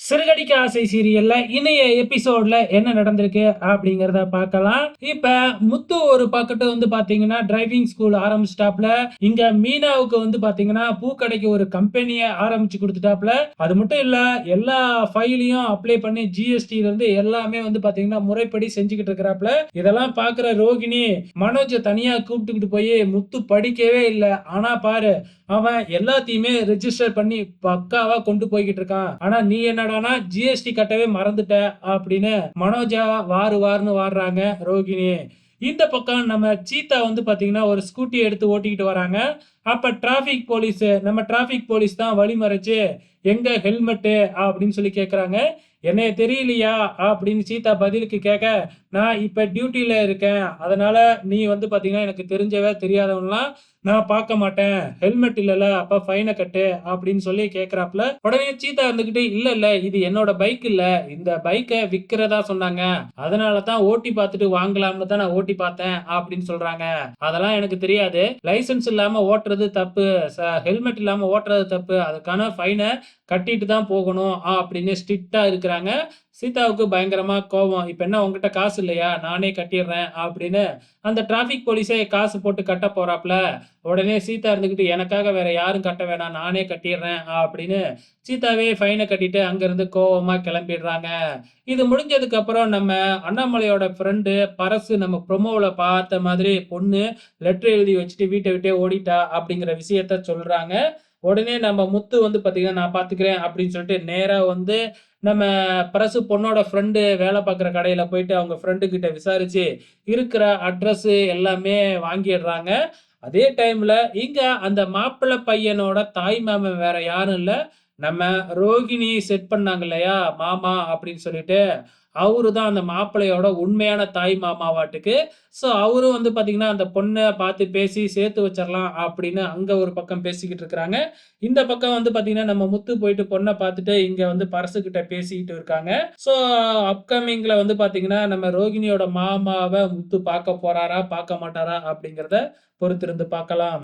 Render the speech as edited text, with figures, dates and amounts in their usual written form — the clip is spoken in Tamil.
சிறுகடிக்க ஆசை சீரியல்ல இணைய எபிசோட்ல என்ன நடந்திருக்கு அப்படிங்கறத பார்க்கலாம். இப்ப முத்து ஒரு பக்கத்து பாத்தீங்கன்னா டிரைவிங் ஸ்கூல் ஆரம்பிச்சிட்டாப்ல. இங்க மீனாவுக்கு பாத்தீங்கன்னா பூக்கடைக்கு ஒரு கம்பெனியை ஆரம்பிச்சு கொடுத்துட்டாப்ல. அது மட்டும் இல்ல, எல்லா ஃபைலையும் அப்ளை பண்ணி ஜிஎஸ்டி இருந்து எல்லாமே பாத்தீங்கன்னா முறைப்படி செஞ்சுக்கிட்டு இருக்கிறாப்ல. இதெல்லாம் பாக்குற ரோகிணி மனோஜ தனியா கூப்பிட்டுக்கிட்டு போய் முத்து படிக்கவே இல்லை, ஆனா பாரு அவன் எல்லாத்தையுமே ரெஜிஸ்டர் பண்ணி பக்காவா கொண்டு போய்கிட்டு இருக்கான், ஆனா நீ என்னடானா ஜிஎஸ்டி கட்டவே மறந்துட்ட அப்படின்னு மனோஜா வாரு வாருன்னு வாடுறாங்க ரோகிணி. இந்த பக்கம் நம்ம சீதா பாத்தீங்கன்னா ஒரு ஸ்கூட்டி எடுத்து ஓட்டிக்கிட்டு வராங்க. அப்ப டிராபிக் போலீஸ் தான் வழிமறைச்சு எங்க ஹெல்மெட்டு அப்படின்னு சொல்லி கேக்குறாங்க. என்னைய தெரியலையா அப்படின்னு சீதா பதிலுக்கு கேட்க, நான் இப்ப டியூட்டில இருக்கேன், அதனால நீ பாத்தீங்கன்னா எனக்கு தெரிஞ்சவ தெரியாதவன்லாம் நான் பார்க்க மாட்டேன், ஹெல்மெட் இல்லல அப்ப ஃபைனை கட்டு அப்படின்னு சொல்லி கேக்குறாப்ல. உடனே சீதா இருந்துகிட்டு, இல்ல இல்ல இது என்னோட பைக் இல்ல, இந்த பைக்கை விக்கிறதா சொன்னாங்க, அதனாலதான் ஓட்டி பார்த்துட்டு வாங்கலாம்னு தான் நான் ஓட்டி பார்த்தேன் அப்படின்னு சொல்றாங்க. அதெல்லாம் எனக்கு தெரியாது, லைசன்ஸ் இல்லாம ஓட்டுறது தப்பு, ஹெல்மெட் இல்லாம ஓட்டுறது தப்பு, அதுக்கான ஃபைனை கட்டிட்டு தான் போகணும் அப்படின்னு ஸ்ட்ரிக்டா இருக்கிறாங்க. சீதாவுக்கு பயங்கரமா கோபம். இப்ப என்ன உங்ககிட்ட காசு இல்லையா, நானே கட்டிடுறேன் அப்படின்னு அந்த டிராபிக் போலீஸே காசு போட்டு கட்ட போறாப்ல. உடனே சீதா இருந்துகிட்டு, எனக்காக வேற யாரும் கட்ட வேணாம், நானே கட்டிடுறேன் அப்படின்னு சீதாவே ஃபைனை கட்டிட்டு அங்கிருந்து கோவமா கிளம்பிடுறாங்க. இது முடிஞ்சதுக்கு அப்புறம் நம்ம அண்ணாமலையோட ஃப்ரெண்டு பரசு நம்ம ப்ரொமோல பார்த்த மாதிரி பொண்ணு லெட்டர் எழுதி வச்சுட்டு வீட்டை விட்டே ஓடிட்டா அப்படிங்கிற விஷயத்த சொல்றாங்க. உடனே நம்ம முத்து பாத்தீங்கன்னா நான் பாத்துக்கிறேன் அப்படின்னு சொல்லிட்டு நேரா நம்ம பரசு பொண்ணோட ஃப்ரெண்டு வேலை பார்க்குற கடையில போயிட்டு அவங்க ஃப்ரெண்டு கிட்ட விசாரிச்சு இருக்கிற அட்ரஸ் எல்லாமே வாங்கிடுறாங்க. அதே டைம்ல இங்க அந்த மாப்பிள்ளை பையனோட தாய் மாமன் வேற யாரும் இல்ல, நம்ம ரோகிணி செட் பண்ணாங்க இல்லையா மாமா அப்படின்னு சொல்லிட்டு, அவரு தான் அந்த மாப்பிள்ளையோட உண்மையான தாய் மாமாவாட்டுக்கு. ஸோ அவரும் பாத்தீங்கன்னா அந்த பொண்ணை பார்த்து பேசி சேர்த்து வச்சிடலாம் அப்படின்னு அங்க ஒரு பக்கம் பேசிக்கிட்டு இருக்கிறாங்க. இந்த பக்கம் பாத்தீங்கன்னா நம்ம முத்து போயிட்டு பொண்ணை பார்த்துட்டு இங்க பரசு கிட்ட பேசிக்கிட்டு இருக்காங்க. ஸோ அப்கமிங்ல பாத்தீங்கன்னா நம்ம ரோகிணியோட மாமாவை முத்து பார்க்க போறாரா பார்க்க மாட்டாரா அப்படிங்கிறத பொறுத்திருந்து பார்க்கலாம்.